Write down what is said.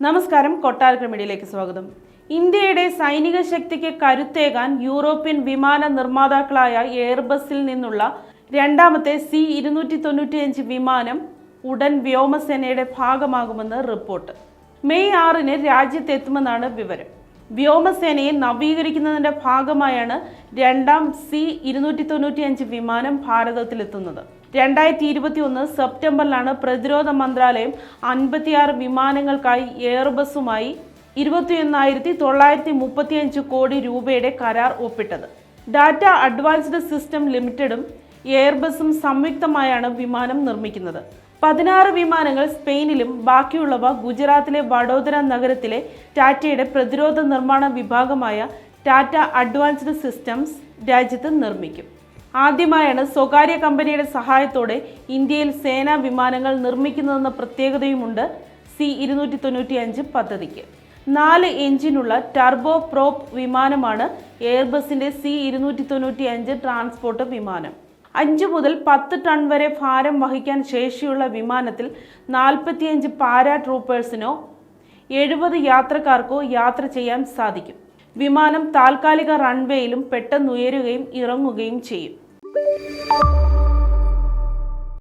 നമസ്കാരം, കൊട്ടാരക്കര മീഡിയയിലേക്ക് സ്വാഗതം. ഇന്ത്യയുടെ സൈനിക ശക്തിക്ക് കരുത്തേകാൻ യൂറോപ്യൻ വിമാന നിർമ്മാതാക്കളായ എയർബസിൽ നിന്നുള്ള രണ്ടാമത്തെ C-295 വിമാനം ഉടൻ വ്യോമസേനയുടെ ഭാഗമാകുമെന്ന് റിപ്പോർട്ട്. മെയ് 6-ന് രാജ്യത്തെത്തുമെന്നാണ് വിവരം. വ്യോമസേനയെ നവീകരിക്കുന്നതിന്റെ ഭാഗമായാണ് രണ്ടാം C-295 വിമാനം ഭാരതത്തിലെത്തുന്നത്. 2021 സെപ്റ്റംബറിലാണ് പ്രതിരോധ മന്ത്രാലയം 56 വിമാനങ്ങൾക്കായി എയർബസുമായി 21,935 കോടി രൂപയുടെ കരാർ ഒപ്പിട്ടത്. ടാറ്റ അഡ്വാൻസ്ഡ് സിസ്റ്റം ലിമിറ്റഡും എയർബസും സംയുക്തമായാണ് വിമാനം നിർമ്മിക്കുന്നത്. 16 വിമാനങ്ങൾ സ്പെയിനിലും ബാക്കിയുള്ളവ ഗുജറാത്തിലെ വഡോദര നഗരത്തിലെ ടാറ്റയുടെ പ്രതിരോധ നിർമ്മാണ വിഭാഗമായ ടാറ്റ അഡ്വാൻസ്ഡ് സിസ്റ്റംസ് രാജ്യത്ത് നിർമ്മിക്കും. ആദ്യമായാണ് സ്വകാര്യ കമ്പനിയുടെ സഹായത്തോടെ ഇന്ത്യയിൽ സേനാ വിമാനങ്ങൾ നിർമ്മിക്കുന്നതെന്ന പ്രത്യേകതയുമുണ്ട് C-295 പദ്ധതിക്ക്. 4 എഞ്ചിനുള്ള ടർബോ പ്രോപ്പ് വിമാനമാണ് എയർബസിന്റെ C-295 ട്രാൻസ്പോർട്ട് വിമാനം. 5 മുതൽ 10 ടൺ വരെ ഭാരം വഹിക്കാൻ ശേഷിയുള്ള വിമാനത്തിൽ 45 പാരാട്രൂപ്പേഴ്സിനോ 70 യാത്രക്കാർക്കോ യാത്ര ചെയ്യാൻ സാധിക്കും. വിമാനം താൽക്കാലിക റൺവേയിലും പെട്ടെന്നുയരുകയും ഇറങ്ങുകയും ചെയ്യും.